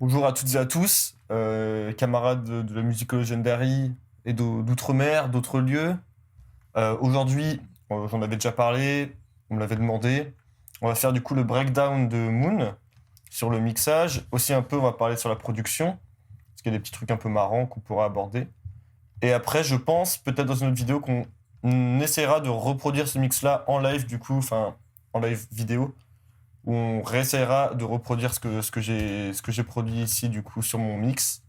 Bonjour à toutes et à tous, camarades de la musique Legendary et d'outre-mer, d'autres lieux. Aujourd'hui, j'en avais déjà parlé, on me l'avait demandé. On va faire du coup le breakdown de Moon sur le mixage. Aussi un peu, on va parler sur la production, parce qu'il y a des petits trucs un peu marrants qu'on pourra aborder. Et après, je pense, peut-être dans une autre vidéo, qu'on essaiera de reproduire ce mix-là en live, du coup, enfin, en live vidéo, où on réessayera de reproduire ce que j'ai produit ici du coup sur mon mix,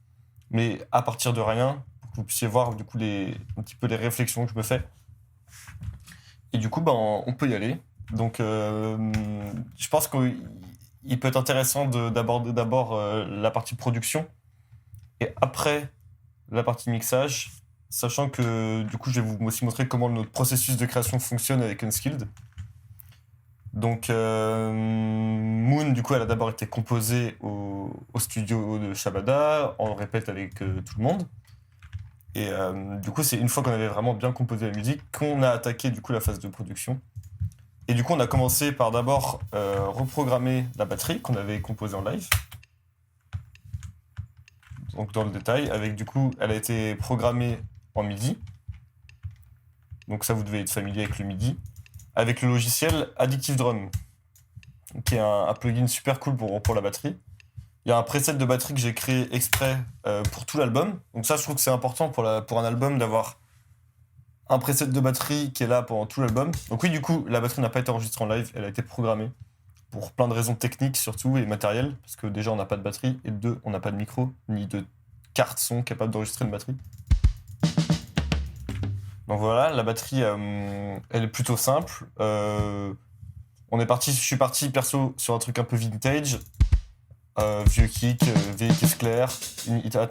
mais à partir de rien, pour que vous puissiez voir du coup un petit peu les réflexions que je me fais. Et du coup, ben, on peut y aller. Donc, je pense qu'il peut être intéressant d'aborder d'abord la partie production et après la partie mixage, sachant que du coup, je vais vous aussi montrer comment notre processus de création fonctionne avec Unskilled. Donc, Moon, du coup, elle a d'abord été composée au studio de Shabada, on le répète avec tout le monde. Et du coup, c'est une fois qu'on avait vraiment bien composé la musique qu'on a attaqué du coup la phase de production. Et du coup, on a commencé par d'abord reprogrammer la batterie qu'on avait composée en live. Donc, dans le détail, avec du coup, elle a été programmée en MIDI. Donc, ça, vous devez être familier avec le MIDI. Avec le logiciel Addictive Drum, qui est un plugin super cool pour la batterie. Il y a un preset de batterie que j'ai créé exprès pour tout l'album. Donc ça, je trouve que c'est important pour un album d'avoir un preset de batterie qui est là pendant tout l'album. Donc oui, du coup, la batterie n'a pas été enregistrée en live, elle a été programmée pour plein de raisons techniques surtout et matérielles, parce que déjà, on n'a pas de batterie, et deux, on n'a pas de micro, ni de carte son capable d'enregistrer une batterie. Donc voilà, la batterie, elle est plutôt simple. Je suis parti perso sur un truc un peu vintage, vieux kick, vieille caisse claire, une hit-hat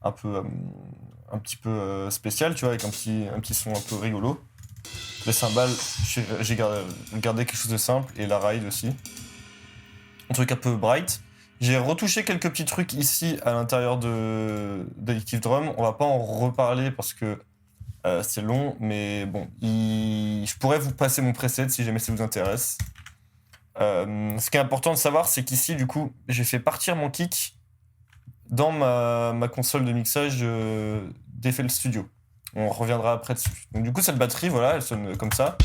un petit peu spécial, tu vois, avec un petit son un peu rigolo. Les cymbales, j'ai gardé quelque chose de simple, et la ride aussi. Un truc un peu bright. J'ai retouché quelques petits trucs ici à l'intérieur d'Addictive Drum. On va pas en reparler parce que c'est long, mais bon, je pourrais vous passer mon preset si jamais ça vous intéresse. Ce qui est important de savoir, c'est qu'ici, du coup, j'ai fait partir mon kick dans ma console de mixage d'FL Studio. On reviendra après dessus. Donc du coup, cette batterie, voilà, elle sonne comme ça.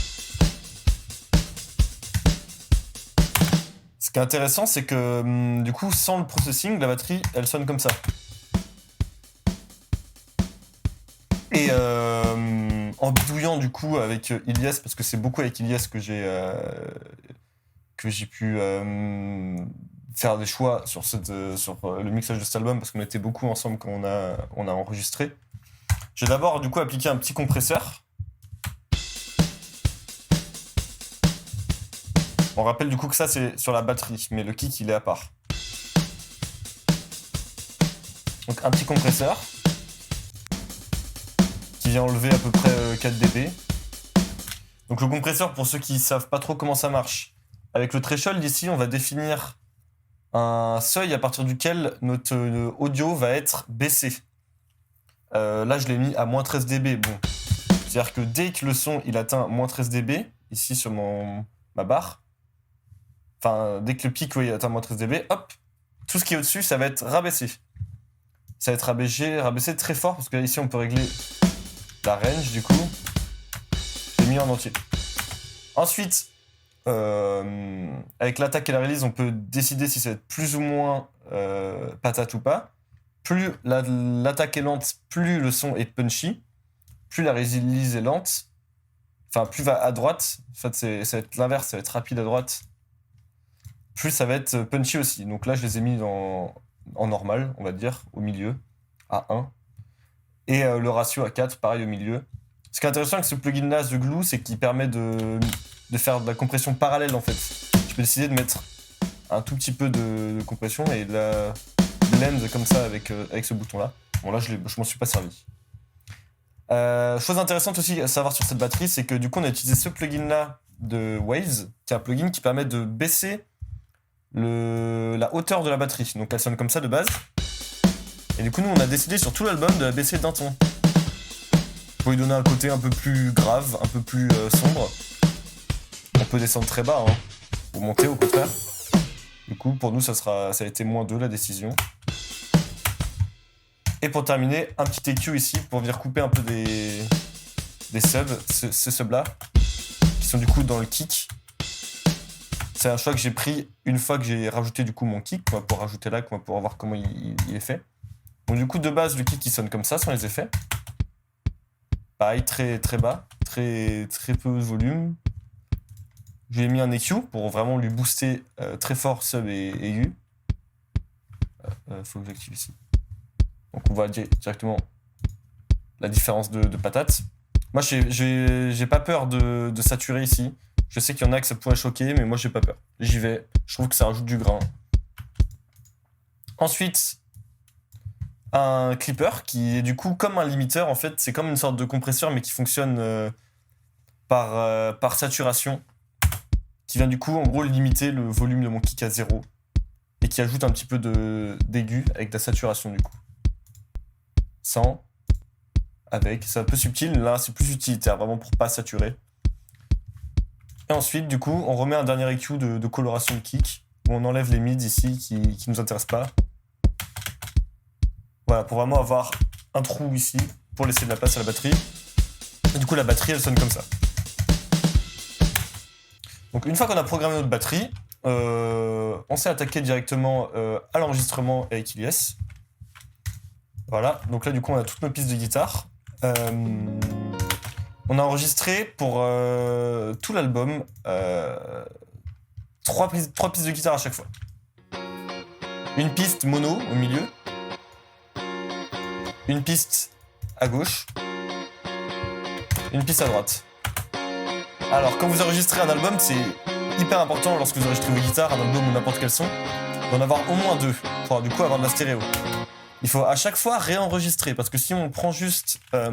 Ce qui est intéressant, c'est que du coup, sans le processing, la batterie, elle sonne comme ça. Et en bidouillant du coup avec Ilyes, parce que c'est beaucoup avec Ilyes que j'ai pu faire des choix sur le mixage de cet album, parce qu'on était beaucoup ensemble quand on a enregistré. J'ai d'abord du coup appliqué un petit compresseur. On rappelle du coup que ça c'est sur la batterie, mais le kick il est à part. Donc un petit compresseur qui vient enlever à peu près 4 dB. Donc le compresseur, pour ceux qui savent pas trop comment ça marche, avec le threshold ici, on va définir un seuil à partir duquel notre audio va être baissé. Là, je l'ai mis à moins 13 dB. Bon, c'est-à-dire que dès que le son il atteint moins 13 dB, ici sur ma barre, enfin, dès que le pic il atteint moins 13 dB, hop, tout ce qui est au-dessus, ça va être rabaissé. Ça va être rabaissé très fort, parce que là, ici, on peut régler la range, du coup. Je l'ai mis en entier. Ensuite, avec l'attaque et la release, on peut décider si ça va être plus ou moins patate ou pas. Plus l'attaque est lente, plus le son est punchy. Plus la release est lente, enfin plus va à droite, en fait ça va être l'inverse, ça va être rapide à droite, plus ça va être punchy aussi. Donc là je les ai mis en normal, on va dire, au milieu, à 1. Et le ratio à 4, pareil au milieu. Ce qui est intéressant avec ce plugin là, The Glue, c'est qu'il permet de faire de la compression parallèle en fait. Je peux décider de mettre un tout petit peu de compression et de la blend comme ça avec ce bouton là. Bon là je m'en suis pas servi. Chose intéressante aussi à savoir sur cette batterie, c'est que du coup on a utilisé ce plugin là de Waves, qui est un plugin qui permet de baisser la hauteur de la batterie. Donc elle sonne comme ça de base. Et du coup nous on a décidé sur tout l'album de la baisser d'un ton. Pour lui donner un côté un peu plus grave, un peu plus sombre. On peut descendre très bas, hein, ou monter au contraire. Du coup, pour nous, ça a été -2 la décision. Et pour terminer, un petit EQ ici pour venir couper un peu des subs, ces subs-là, qui sont du coup dans le kick. C'est un choix que j'ai pris une fois que j'ai rajouté du coup mon kick, on va pouvoir rajouter là, on va pouvoir voir comment il est fait. Donc du coup, de base, le kick il sonne comme ça, sans les effets. Pareil, très bas, très peu de volume. Je lui ai mis un EQ pour vraiment lui booster très fort sub et aigu. Faut que j'active ici. Donc on voit directement la différence de patate. Moi, j'ai pas peur de saturer ici. Je sais qu'il y en a que ça pourrait choquer, mais moi, j'ai pas peur. J'y vais. Je trouve que ça rajoute du grain. Ensuite, un clipper qui est du coup comme un limiteur. En fait, c'est comme une sorte de compresseur, mais qui fonctionne par saturation. Qui vient du coup, en gros, limiter le volume de mon kick à 0. Et qui ajoute un petit peu d'aigu avec de la saturation du coup. Sans, avec, c'est un peu subtil, là c'est plus utilitaire, vraiment pour pas saturer. Et ensuite, du coup, on remet un dernier EQ de coloration de kick, où on enlève les mids ici qui nous intéressent pas. Voilà, pour vraiment avoir un trou ici, pour laisser de la place à la batterie. Et du coup, la batterie, elle sonne comme ça. Donc une fois qu'on a programmé notre batterie, on s'est attaqué directement à l'enregistrement avec Ilyes. Voilà, donc là du coup on a toutes nos pistes de guitare. On a enregistré pour tout l'album 3 pistes de guitare à chaque fois. Une piste mono au milieu, une piste à gauche, une piste à droite. Alors quand vous enregistrez un album, c'est hyper important lorsque vous enregistrez vos guitares, un album ou n'importe quel son, d'en avoir au moins 2 pour du coup avoir de la stéréo. Il faut à chaque fois réenregistrer, parce que si on prend juste la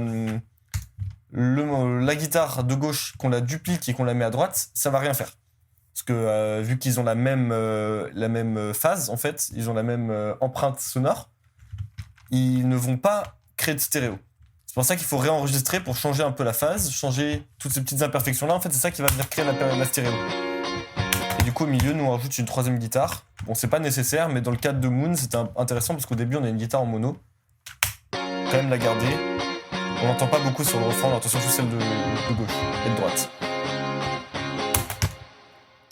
guitare de gauche, qu'on la duplique et qu'on la met à droite, ça va rien faire. Parce que vu qu'ils ont la même phase, en fait, ils ont la même empreinte sonore, ils ne vont pas créer de stéréo. C'est pour ça qu'il faut réenregistrer pour changer un peu la phase, changer toutes ces petites imperfections-là. En fait, c'est ça qui va venir créer la stéréo. Et du coup, au milieu, nous, on rajoute une 3e guitare. Bon, c'est pas nécessaire, mais dans le cadre de Moon, c'était intéressant parce qu'au début, on a une guitare en mono. Quand même la garder. On n'entend pas beaucoup sur le refrain, on entend surtout celle de gauche et de droite.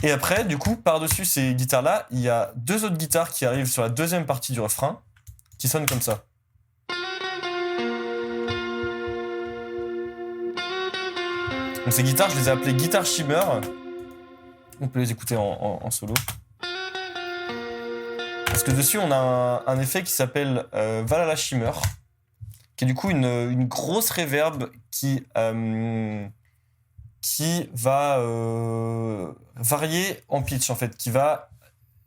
Et après, du coup, par-dessus ces guitares-là, il y a 2 autres guitares qui arrivent sur la 2e partie du refrain, qui sonnent comme ça. Donc ces guitares, je les ai appelées guitare shimmer. On peut les écouter en solo. Parce que dessus, on a un effet qui s'appelle Valhalla Shimmer, qui est du coup une grosse reverb qui va varier en pitch, en fait, qui va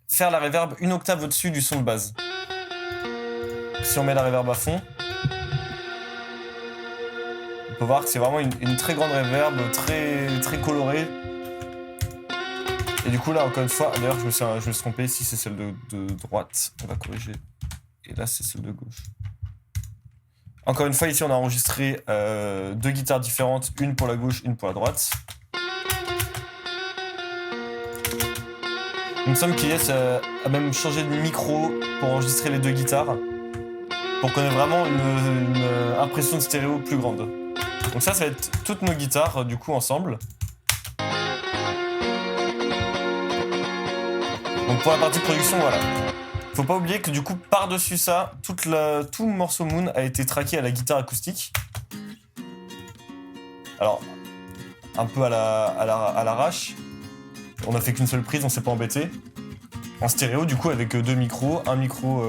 faire la reverb une octave au-dessus du son de base. Si on met la reverb à fond, on peut voir que c'est vraiment une très grande reverb, très colorée. Et du coup là, encore une fois, d'ailleurs je me suis trompé, ici c'est celle de droite, on va corriger. Et là c'est celle de gauche. Encore une fois, ici on a enregistré 2 guitares différentes, une pour la gauche, une pour la droite. Il me semble qu'Ilyes a même changé de micro pour enregistrer les 2 guitares, pour qu'on ait vraiment une impression de stéréo plus grande. Donc ça va être toutes nos guitares du coup ensemble. Donc pour la partie production, voilà. Faut pas oublier que du coup, par-dessus ça, tout le morceau Moon a été tracké à la guitare acoustique. Alors, un peu à l'arrache. On a fait qu'une seule prise, on s'est pas embêté. En stéréo, du coup, avec 2 micros. Un micro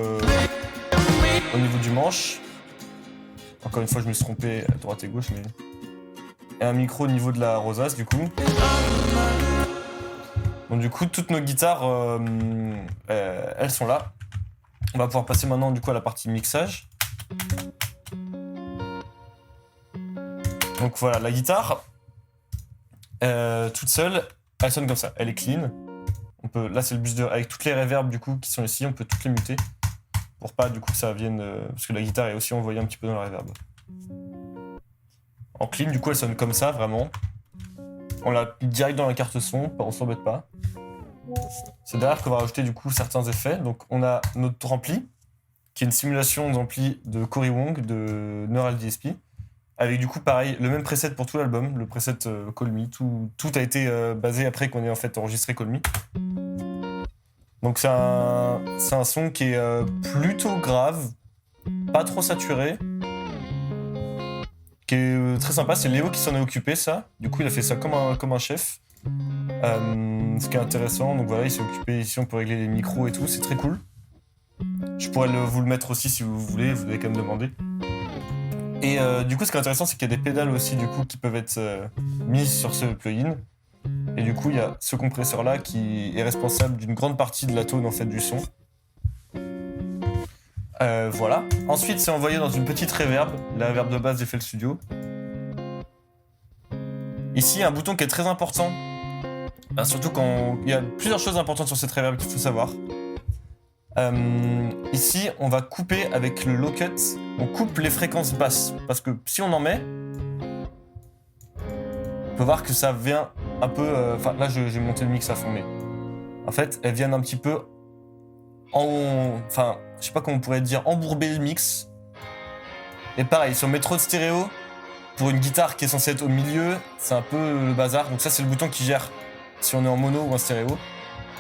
au niveau du manche. Encore une fois, je me suis trompé à droite et gauche, mais... Et un micro au niveau de la rosace, du coup. Donc du coup, toutes nos guitares, elles sont là. On va pouvoir passer maintenant du coup à la partie mixage. Donc voilà, la guitare, toute seule, elle sonne comme ça. Elle est clean. Là, c'est le bus avec toutes les reverbs du coup qui sont ici, on peut toutes les muter pour pas du coup que ça vienne, parce que la guitare est aussi envoyée un petit peu dans la reverb. En clean, du coup, elle sonne comme ça, vraiment. On l'a direct dans la carte son, on s'embête pas. C'est derrière qu'on va rajouter du coup certains effets. Donc on a notre ampli, qui est une simulation d'ampli de Cory Wong, de Neural DSP, avec du coup pareil, le même preset pour tout l'album, le preset Call Me, tout a été basé après qu'on ait en fait enregistré Call Me. Donc c'est un son qui est plutôt grave, pas trop saturé, qui est très sympa. C'est Léo qui s'en est occupé, ça. Du coup, il a fait ça comme un chef. Ce qui est intéressant, donc voilà, il s'est occupé ici, on peut régler les micros et tout, c'est très cool. Je pourrais vous le mettre aussi si vous voulez, vous devez quand même demander. Et du coup, ce qui est intéressant, c'est qu'il y a des pédales aussi du coup qui peuvent être mises sur ce plugin. Et du coup, il y a ce compresseur-là qui est responsable d'une grande partie de la tone en fait du son. Voilà. Ensuite, c'est envoyé dans une petite reverb, la reverb de base d'FL Studio. Ici, il y a un bouton qui est très important. Surtout quand il y a plusieurs choses importantes sur cette reverb qu'il faut savoir. Ici, on va couper avec le low cut. On coupe les fréquences basses parce que si on en met, on peut voir que ça vient un peu. Enfin, là, j'ai monté le mix à fond, mais en fait, elles viennent un petit peu enfin, je sais pas comment on pourrait dire, embourber le mix. Et pareil, si on met trop de stéréo, pour une guitare qui est censée être au milieu, c'est un peu le bazar. Donc ça, c'est le bouton qui gère si on est en mono ou en stéréo.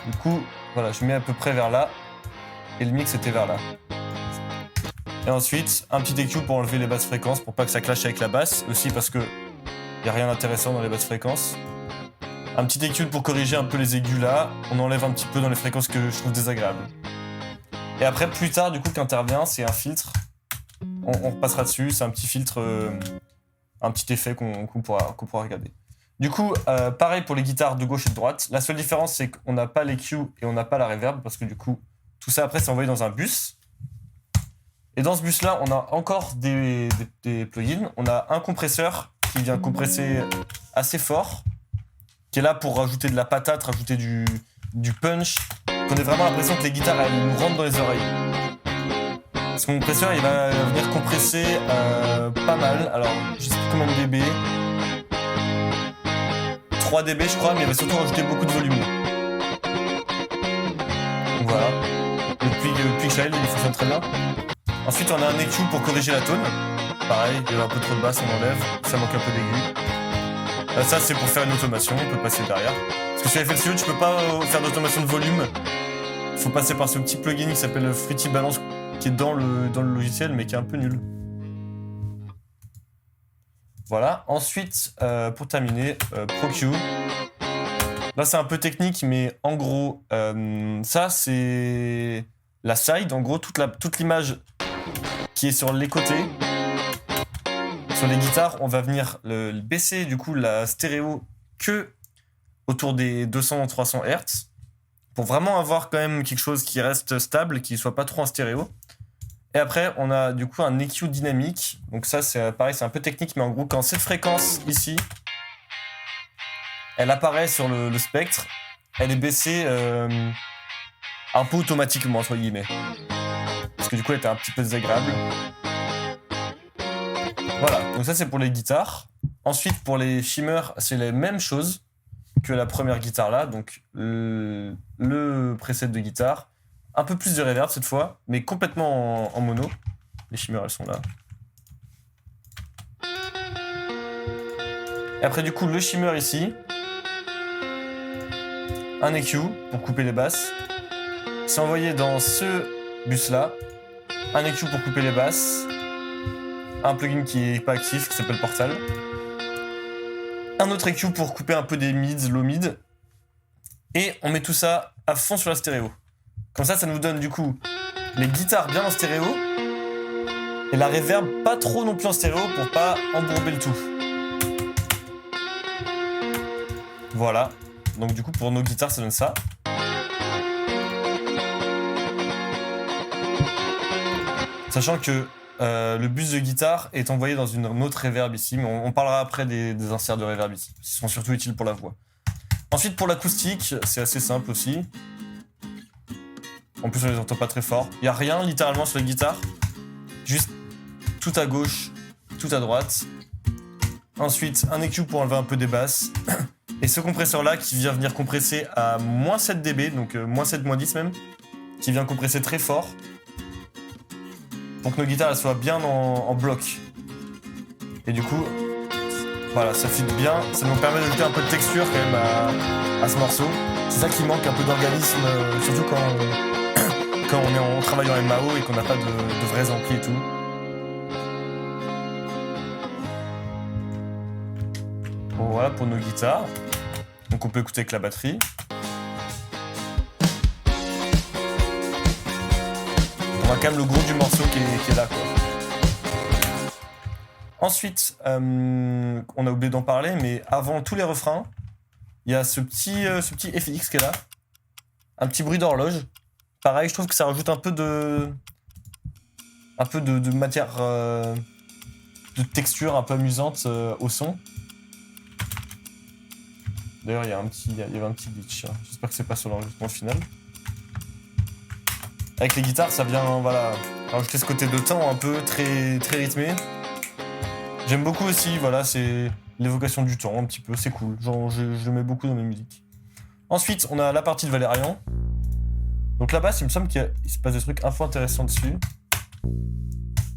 Du coup, voilà, je mets à peu près vers là. Et le mix était vers là. Et ensuite, un petit EQ pour enlever les basses fréquences, pour pas que ça clash avec la basse. Aussi parce que y a rien d'intéressant dans les basses fréquences. Un petit EQ pour corriger un peu les aigus là. On enlève un petit peu dans les fréquences que je trouve désagréables. Et après, plus tard, du coup, qu'intervient, c'est un filtre. On repassera dessus. C'est un petit filtre, un petit effet qu'on pourra regarder. Du coup, pareil pour les guitares de gauche et de droite. La seule différence, c'est qu'on n'a pas l'EQ et on n'a pas la reverb, parce que du coup, tout ça après, c'est envoyé dans un bus. Et dans ce bus-là, on a encore des plugins. On a un compresseur qui vient compresser assez fort, qui est là pour rajouter de la patate, rajouter du punch, qu'on ait vraiment l'impression que les guitares, elles nous rentrent dans les oreilles. Ce compresseur, il va venir compresser pas mal. Alors, je sais plus combien de dB. 3 dB, je crois, mais il va surtout rajouter beaucoup de volume. Donc voilà. Le Quick Child, il fonctionne très bien. Ensuite, on a un EQ pour corriger la tone. Pareil, il y a un peu trop de basse, on enlève. Ça manque un peu d'aigu. Ça, c'est pour faire une automation, on peut passer derrière. Parce que sur FL Studio, tu peux pas faire d'automation de volume. Il faut passer par ce petit plugin qui s'appelle Fruity Balance, qui est dans le logiciel, mais qui est un peu nul. Voilà. Ensuite, pour terminer, ProQ. Là, c'est un peu technique, mais en gros, ça, c'est la side. En gros, toute l'image qui est sur les côtés. Sur les guitares, on va venir baisser du coup la stéréo que autour des 200-300 Hz pour vraiment avoir quand même quelque chose qui reste stable, qui soit pas trop en stéréo. Et après, on a du coup un EQ dynamique. Donc ça, c'est pareil, c'est un peu technique, mais en gros, quand cette fréquence ici, elle apparaît sur le spectre, elle est baissée un peu automatiquement, entre guillemets. Parce que du coup, elle était un petit peu désagréable. Voilà, donc ça c'est pour les guitares. Ensuite, pour les shimmers, c'est la même chose que la première guitare là. Donc le preset de guitare. Un peu plus de reverb cette fois, mais complètement en mono. Les shimmers, elles sont là. Et après, du coup, le shimmer ici. Un EQ pour couper les basses. C'est envoyé dans ce bus là. Un EQ pour couper les basses. Un plugin qui est pas actif, qui s'appelle Portal. Un autre EQ pour couper un peu des mids, low mid. Et on met tout ça à fond sur la stéréo. Comme ça nous donne du coup les guitares bien en stéréo. Et la reverb pas trop non plus en stéréo pour pas embourber le tout. Voilà. Donc du coup pour nos guitares ça donne ça. Sachant que le bus de guitare est envoyé dans une autre reverb ici, mais on parlera après des inserts de reverb ici, qui sont surtout utiles pour la voix. Ensuite, pour l'acoustique, c'est assez simple aussi. En plus, on les entend pas très fort. Il n'y a rien littéralement sur la guitare, juste tout à gauche, tout à droite. Ensuite, un EQ pour enlever un peu des basses. Et ce compresseur-là qui vient venir compresser à moins 7 dB, donc moins 7, moins 10 même, qui vient compresser très fort, pour que nos guitares elles soient bien en bloc. Et du coup, voilà, ça fit bien, ça nous permet d'ajouter un peu de texture quand même à ce morceau. C'est ça qui manque, un peu d'organisme, surtout quand on travaille en MAO et qu'on n'a pas de vrais amplis et tout. Bon, voilà pour nos guitares. Donc on peut écouter avec la batterie. On a quand même le gros du morceau qui est là, quoi. Ensuite, on a oublié d'en parler, mais avant tous les refrains, il y a ce petit FX qui est là. Un petit bruit d'horloge. Pareil, je trouve que ça rajoute un peu de matière, de texture un peu amusante au son. D'ailleurs, il y avait un petit glitch. J'espère que c'est pas sur l'enregistrement final. Avec les guitares, ça vient, voilà, rajouter ce côté de temps un peu très, très rythmé. J'aime beaucoup aussi, voilà, c'est l'évocation du temps un petit peu, c'est cool. Genre, je le mets beaucoup dans mes musiques. Ensuite, on a la partie de Valérian. Donc la basse, il me semble qu'il se passe des trucs un peu intéressants dessus.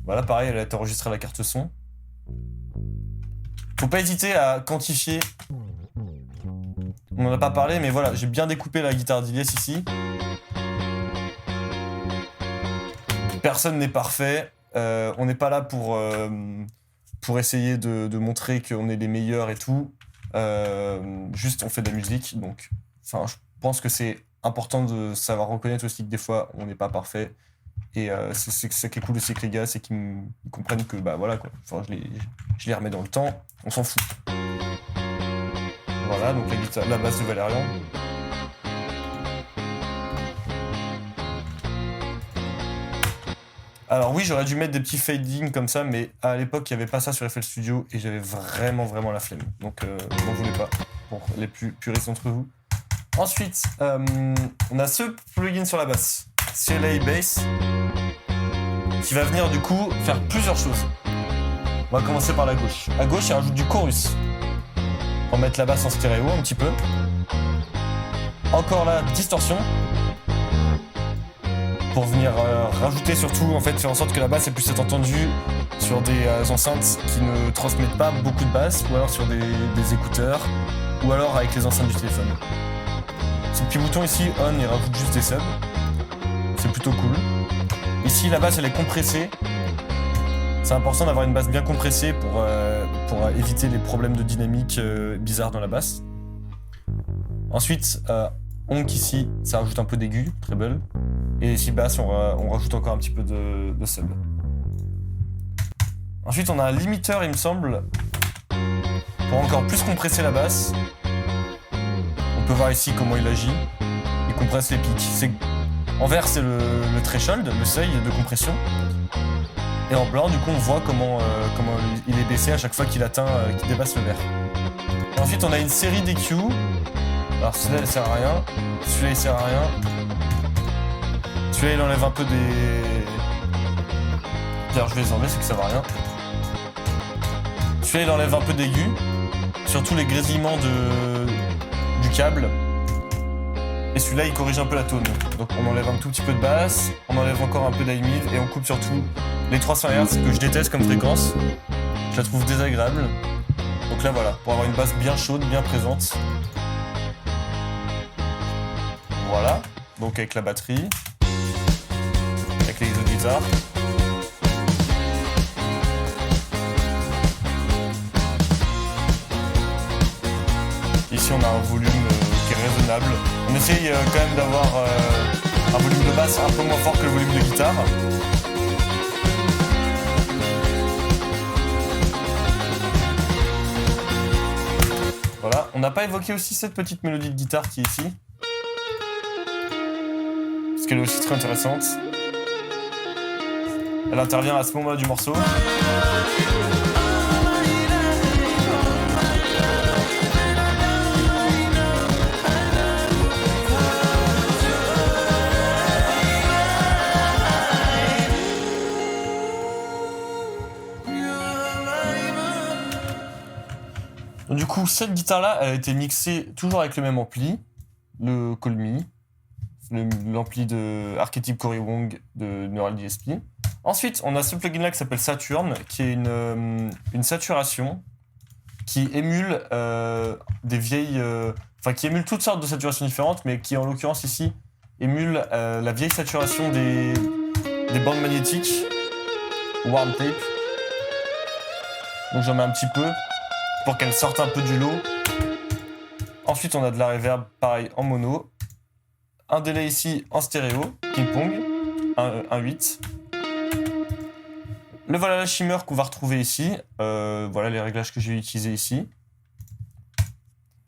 Voilà, pareil, elle a été enregistrée à la carte son. Faut pas hésiter à quantifier. On n'en a pas parlé, mais voilà, j'ai bien découpé la guitare d'Ilyes ici. Personne n'est parfait. On n'est pas là pour essayer de montrer qu'on est les meilleurs et tout. Juste, on fait de la musique. Donc, je pense que c'est important de savoir reconnaître aussi que des fois, on n'est pas parfait. Et c'est ça qui est cool aussi avec les gars, c'est qu'ils comprennent que, bah voilà, quoi. Enfin, je les remets dans le temps, on s'en fout. Voilà, donc la basse de Valérian. Alors oui, j'aurais dû mettre des petits fading comme ça, mais à l'époque, il n'y avait pas ça sur FL Studio et j'avais vraiment la flemme. Donc, je n'en voulais pas, pour les plus puristes d'entre vous. Ensuite, on a ce plugin sur la basse, CLA Bass, qui va venir du coup faire plusieurs choses. On va commencer par la gauche. À gauche, il rajoute du chorus. Pour mettre la basse en stéréo un petit peu. Encore la distorsion. Pour venir rajouter surtout, en fait, faire en sorte que la basse puisse être entendue sur des enceintes qui ne transmettent pas beaucoup de basse, ou alors sur des écouteurs, ou alors avec les enceintes du téléphone. Ce petit bouton ici, on, il rajoute juste des subs. C'est plutôt cool. Ici, la basse, elle est compressée. C'est important d'avoir une basse bien compressée pour éviter les problèmes de dynamique bizarres dans la basse. Ensuite, onk ici, ça rajoute un peu d'aigu, treble. Et ici, basse, on rajoute encore un petit peu de sub. Ensuite, on a un limiteur, il me semble, pour encore plus compresser la basse. On peut voir ici comment il agit. Il compresse les pics. En vert, c'est le threshold, le seuil de compression. Et en blanc, du coup, on voit comment il est baissé à chaque fois qu'il dépasse le vert. Et ensuite, on a une série d'EQ. Alors, celui-là, il sert à rien. Celui-là, il sert à rien. Celui-là, il enlève un peu des... D'ailleurs, je vais les enlever, c'est que ça va rien. Celui-là, il enlève un peu d'aigu. Surtout les grésillements du câble. Et celui-là, il corrige un peu la tone. Donc, on enlève un tout petit peu de basse. On enlève encore un peu d'high-mid. Et on coupe surtout les 300 Hz que je déteste comme fréquence. Je la trouve désagréable. Donc là, voilà, pour avoir une basse bien chaude, bien présente. Voilà, donc avec la batterie, avec les autres guitares. Ici, on a un volume qui est raisonnable. On essaye quand même d'avoir un volume de basse un peu moins fort que le volume de guitare. Voilà, on n'a pas évoqué aussi cette petite mélodie de guitare qui est ici. Parce qu'elle est aussi très intéressante. Elle intervient à ce moment-là du morceau. Donc, du coup, cette guitare-là, elle a été mixée toujours avec le même ampli, le Colmy, l'ampli de Archetype Cory Wong de Neural DSP. Ensuite, on a ce plugin-là qui s'appelle Saturn, qui est une saturation qui émule des vieilles... Enfin, qui émule toutes sortes de saturations différentes, mais qui, en l'occurrence, ici, émule la vieille saturation des bandes magnétiques, Warm Tape. Donc j'en mets un petit peu, pour qu'elle sorte un peu du lot. Ensuite, on a de la reverb, pareil, en mono. Un délai ici, en stéréo, ping-pong, un 8. Le voilà shimmer qu'on va retrouver ici. Voilà les réglages que j'ai utilisés ici.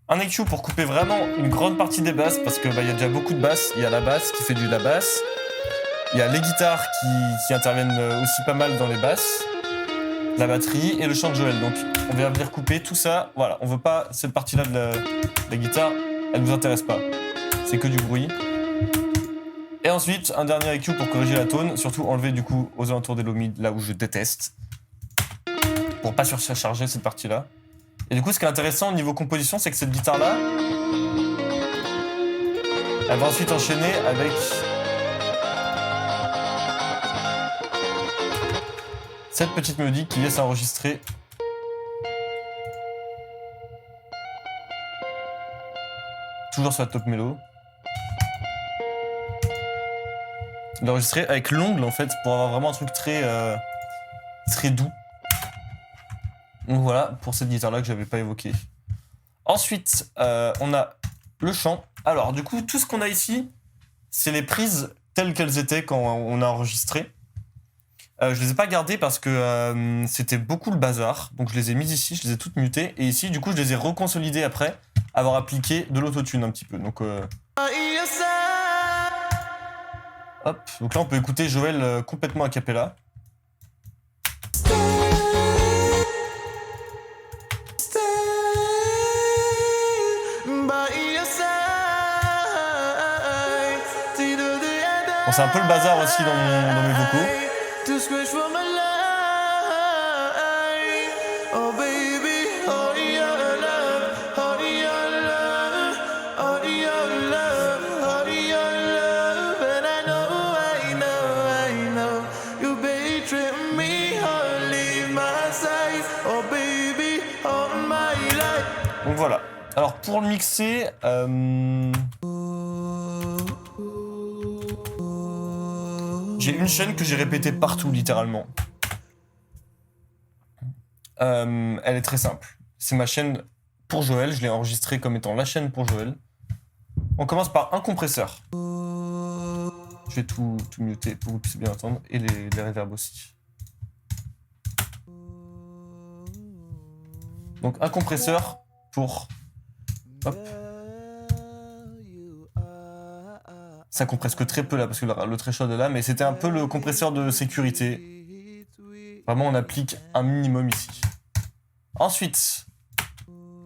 Un EQ pour couper vraiment une grande partie des basses, parce que y a déjà beaucoup de basses. Il y a la basse qui fait de la basse. Il y a les guitares qui interviennent aussi pas mal dans les basses. La batterie et le chant de Joël. Donc on va venir couper tout ça. Voilà, on veut pas cette partie-là de la guitare, elle nous intéresse pas. C'est que du bruit. Et ensuite, un dernier EQ pour corriger la tone, surtout enlever du coup aux alentours des low mid, là où je déteste. Pour pas surcharger cette partie-là. Et du coup, ce qui est intéressant au niveau composition, c'est que cette guitare-là, elle va ensuite enchaîner avec cette petite mélodie qui laisse enregistrer toujours sur la top mélo. L'enregistrer avec l'ongle en fait pour avoir vraiment un truc très doux. Donc voilà pour cette guitare là que j'avais pas évoqué. Ensuite on a le chant. Alors du coup tout ce qu'on a ici c'est les prises telles qu'elles étaient quand on a enregistré. Je les ai pas gardées parce que c'était beaucoup le bazar. Donc je les ai mises ici, je les ai toutes mutées. Et ici, du coup, je les ai reconsolidées après avoir appliqué de l'autotune un petit peu. Donc, hop. Donc là, on peut écouter Joël complètement a cappella. Bon, c'est un peu le bazar aussi dans mes vocaux. Donc voilà. Alors pour le mixer, j'ai une chaîne que j'ai répétée partout littéralement. Elle est très simple. C'est ma chaîne pour Joël. Je l'ai enregistrée comme étant la chaîne pour Joël. On commence par un compresseur. Je vais tout muter pour que vous puissiez bien entendre. Et les reverbs aussi. Donc un compresseur pour... Hop. Ça compresse que très peu là parce que le threshold est là. Mais c'était un peu le compresseur de sécurité. Vraiment on applique un minimum ici. Ensuite,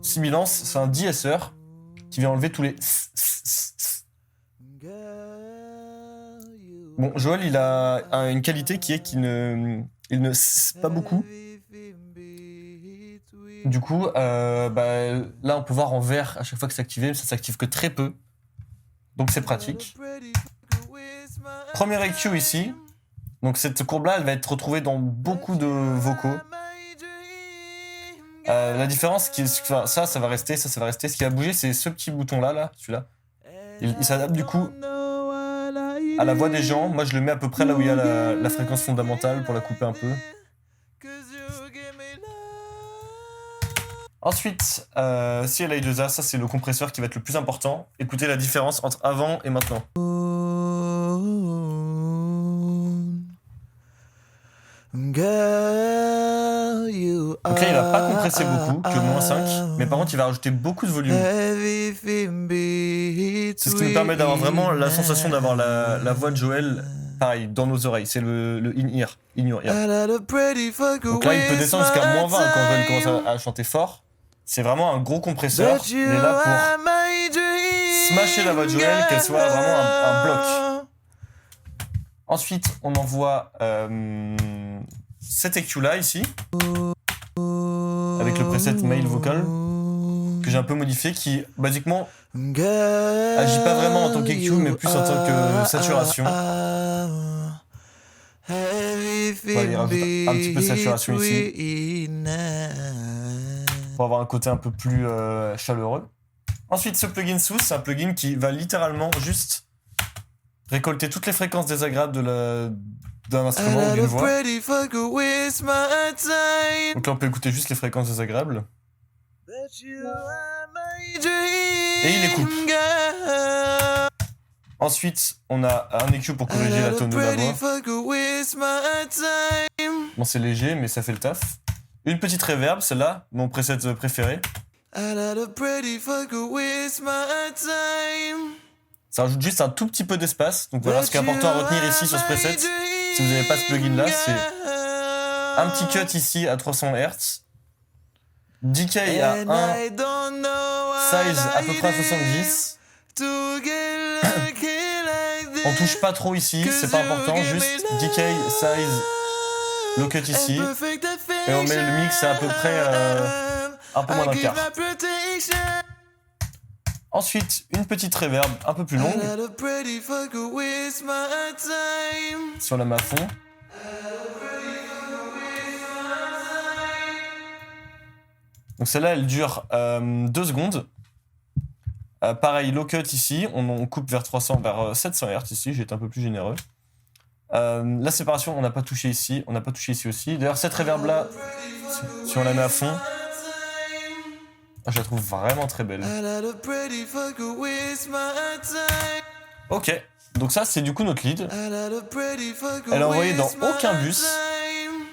Sibilance, c'est un de-esseur qui vient enlever tous les... Bon, Joël, il a une qualité qui est qu'il ne pas beaucoup. Du coup, là, on peut voir en vert à chaque fois que c'est activé, ça s'active que très peu. Donc, c'est pratique. Premier EQ ici. Donc, cette courbe-là, elle va être retrouvée dans beaucoup de vocaux. La différence, ça va rester, ça va rester. Ce qui va bouger, c'est ce petit bouton-là, celui-là. Il s'adapte du coup à la voix des gens. Moi, je le mets à peu près là où il y a la fréquence fondamentale pour la couper un peu. Ensuite, CLI2A, ça c'est le compresseur qui va être le plus important. Écoutez la différence entre avant et maintenant. Donc là, il va pas compresser beaucoup, que -5, mais par contre, il va rajouter beaucoup de volume. C'est ce qui nous permet d'avoir vraiment la sensation d'avoir la voix de Joël, pareil, dans nos oreilles. C'est le in-ear, in-your ear. Donc là, il peut descendre jusqu'à -20 quand Joël commence à chanter fort. C'est vraiment un gros compresseur. Il est là pour smasher la voix de Joël, qu'elle soit vraiment un bloc. Ensuite, on envoie cet EQ là ici, avec le preset Male Vocal. que j'ai un peu modifié, qui basiquement agit pas vraiment en tant qu'EQ, mais plus en tant que saturation. Voilà, il rajoute un petit peu de saturation ici, pour avoir un côté un peu plus chaleureux. Ensuite, ce plugin Sooth, c'est un plugin qui va littéralement juste récolter toutes les fréquences désagréables d'un instrument ou d'une voix. Donc là, on peut écouter juste les fréquences désagréables. Et il les coupe. Ensuite, on a un EQ pour corriger la tone de la voix. Bon, c'est léger, mais ça fait le taf. Une petite reverb, celle-là, mon preset préféré. Ça rajoute juste un tout petit peu d'espace. Donc voilà, ce qui est important à retenir ici sur ce preset, si vous n'avez pas ce plugin-là, c'est un petit cut ici à 300 Hz. Decay à 1, size à peu près à 70. On touche pas trop ici, c'est pas important, juste decay, size, le cut ici. Et on met le mix à peu près un peu moins d'un quart. Ensuite, une petite reverb un peu plus longue. Si on la met à fond. Donc celle-là, elle dure 2 secondes. Pareil, low cut ici, on coupe vers 700 Hz ici, j'ai été un peu plus généreux. La séparation, on n'a pas touché ici aussi. D'ailleurs, cette reverb-là, si on la met à fond, je la trouve vraiment très belle. Ok, donc ça, c'est du coup notre lead. Elle est envoyée dans aucun bus.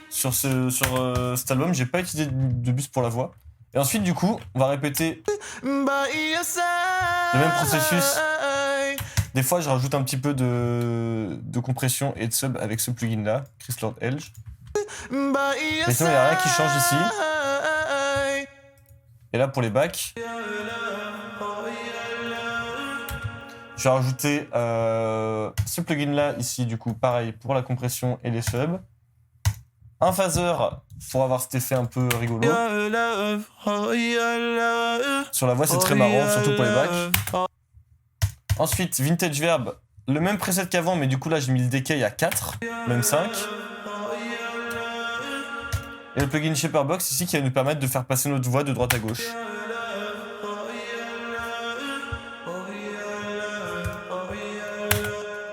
Sur cet album, j'ai pas utilisé de bus pour la voix. Et ensuite, du coup, on va répéter le même processus. Des fois, je rajoute un petit peu de compression et de sub avec ce plugin-là, Chris Lord Edge. Mais sinon, il n'y a rien qui change ici. Et là, pour les backs, je vais rajouter ce plugin-là ici, du coup, pareil pour la compression et les subs. Un phaser pour avoir cet effet un peu rigolo. Sur la voix, c'est très marrant, surtout pour les backs. Ensuite, Vintage Verb, le même preset qu'avant, mais du coup là j'ai mis le decay à 4, même 5. Et le plugin Shaperbox ici qui va nous permettre de faire passer notre voix de droite à gauche.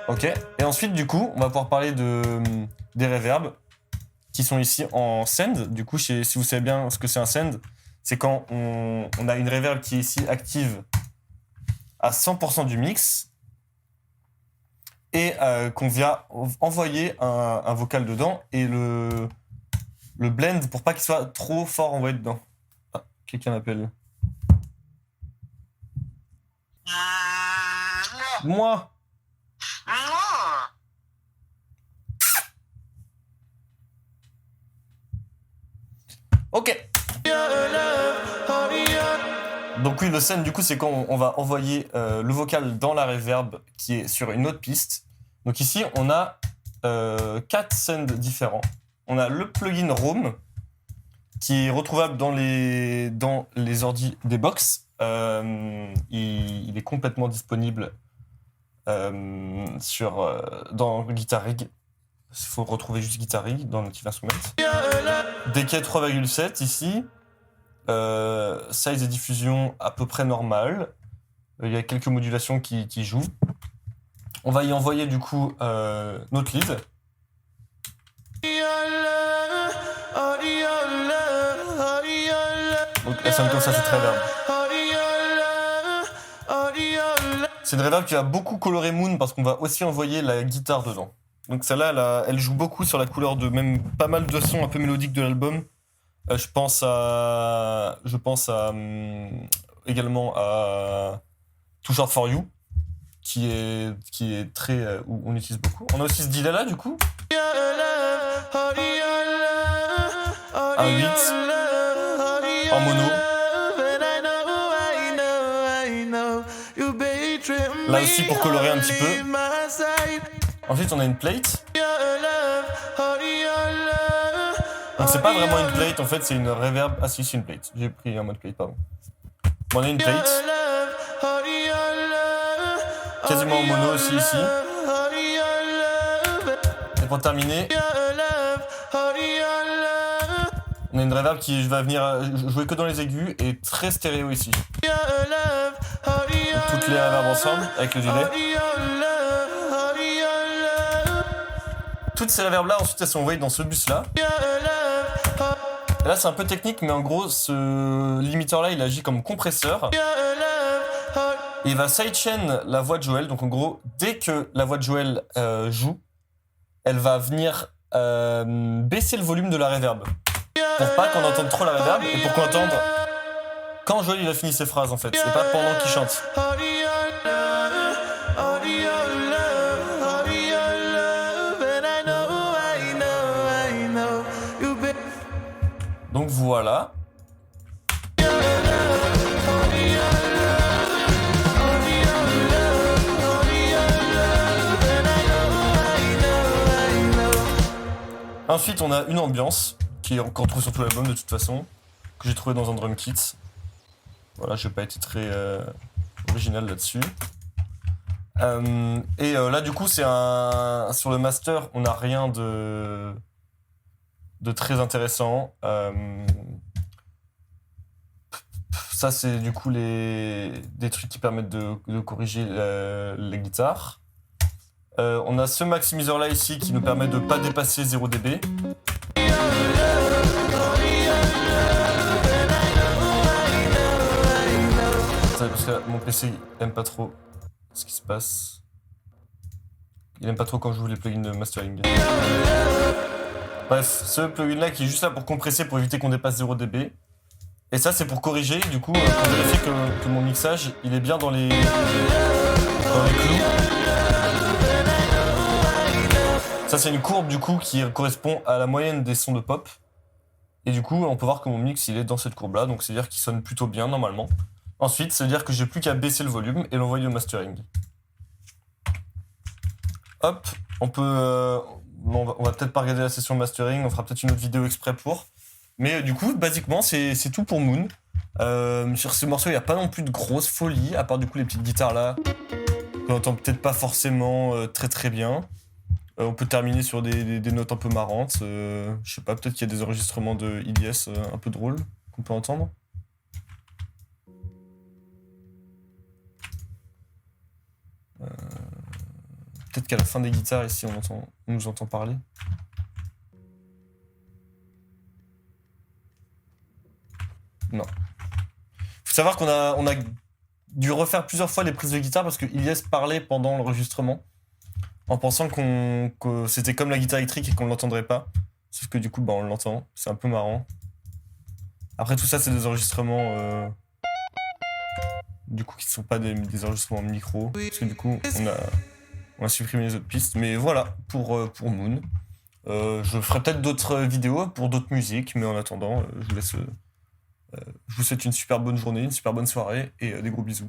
Ok, et ensuite du coup, on va pouvoir parler des reverbs qui sont ici en send. Du coup, si vous savez bien ce que c'est un send, c'est quand on a une reverb qui est ici active à 100% du mix et qu'on vient envoyer un vocal dedans et le blend pour pas qu'il soit trop fort envoyé dedans. Ah, quelqu'un m'appelle. Moi. Ok. Donc oui, le send, du coup, c'est quand on va envoyer le vocal dans la reverb qui est sur une autre piste. Donc ici, on a 4 sends différents. On a le plugin Roam, qui est retrouvable dans les ordi des box. Il est complètement disponible dans Guitar Rig. Il faut retrouver juste Guitar Rig dans Native Instruments. Decay 3,7 ici. Size et diffusion à peu près normal. Il y a quelques modulations qui jouent. On va y envoyer du coup notre lead. Donc elle sonne comme ça, c'est très reverb. C'est une reverb qui va beaucoup colorer Moon parce qu'on va aussi envoyer la guitare dedans. Donc celle-là, elle joue beaucoup sur la couleur de même pas mal de sons un peu mélodiques de l'album. Je pense également à Too Short For You, qui est très où on utilise beaucoup. On a aussi ce delay là du coup. Un 8 en mono. Là aussi pour colorer un petit peu. Ensuite on a une plate. Donc c'est pas vraiment une plate, en fait c'est une reverb. Ah si, c'est une plate. J'ai pris un mode plate, pardon. On a une plate. Quasiment en mono aussi ici. Et pour terminer, on a une reverb qui va venir jouer que dans les aigus et très stéréo ici. Donc, toutes les reverbs ensemble avec le delay. Toutes ces reverbs là ensuite elles sont envoyées dans ce bus là. Et là c'est un peu technique mais en gros ce limiteur là il agit comme compresseur. Et il va sidechain la voix de Joel, donc en gros dès que la voix de Joel joue, elle va venir baisser le volume de la reverb. Pour pas qu'on entende trop la reverb et pour qu'on entende quand Joel il a fini ses phrases en fait, et pas pendant qu'il chante. Donc voilà. Ensuite, on a une ambiance qu'on retrouve sur tout l'album de toute façon, que j'ai trouvé dans un drum kit. Voilà, j'ai pas été très original là-dessus. Et là, du coup, c'est sur le master, on n'a rien de très intéressant. Ça, c'est du coup des trucs qui permettent de corriger la guitare. On a ce maximiseur là ici qui nous permet de pas dépasser 0 dB. Parce que mon PC aime pas trop ce qui se passe. Il aime pas trop quand je joue les plugins de mastering. Bref, ce plugin là qui est juste là pour compresser pour éviter qu'on dépasse 0 dB. Et ça c'est pour corriger du coup, pour vérifier que mon mixage il est bien dans les clous. Ça c'est une courbe du coup qui correspond à la moyenne des sons de pop. Et du coup on peut voir que mon mix il est dans cette courbe là, donc c'est à dire qu'il sonne plutôt bien normalement. Ensuite c'est à dire que j'ai plus qu'à baisser le volume et l'envoyer au mastering. Hop, on va peut-être pas regarder la session mastering, on fera peut-être une autre vidéo exprès pour. Mais du coup, basiquement, c'est tout pour Moon. Sur ce morceau, il n'y a pas non plus de grosses folies, à part du coup les petites guitares là, qu'on entend peut-être pas forcément très très bien. On peut terminer sur des notes un peu marrantes. Je sais pas, peut-être qu'il y a des enregistrements de Ilyes un peu drôles qu'on peut entendre. Peut-être qu'à la fin des guitares ici, on nous entend parler. Non. Faut savoir qu'on a dû refaire plusieurs fois les prises de guitare parce que Ilyes parlait pendant l'enregistrement en pensant que c'était comme la guitare électrique et qu'on l'entendrait pas. Sauf que du coup, on l'entend. C'est un peu marrant. Après, tout ça, c'est des enregistrements du coup qui ne sont pas des enregistrements micro. Parce que du coup, on a supprimé les autres pistes. Mais voilà pour Moon. Je ferai peut-être d'autres vidéos pour d'autres musiques. Mais en attendant, je vous souhaite une super bonne journée, une super bonne soirée et des gros bisous.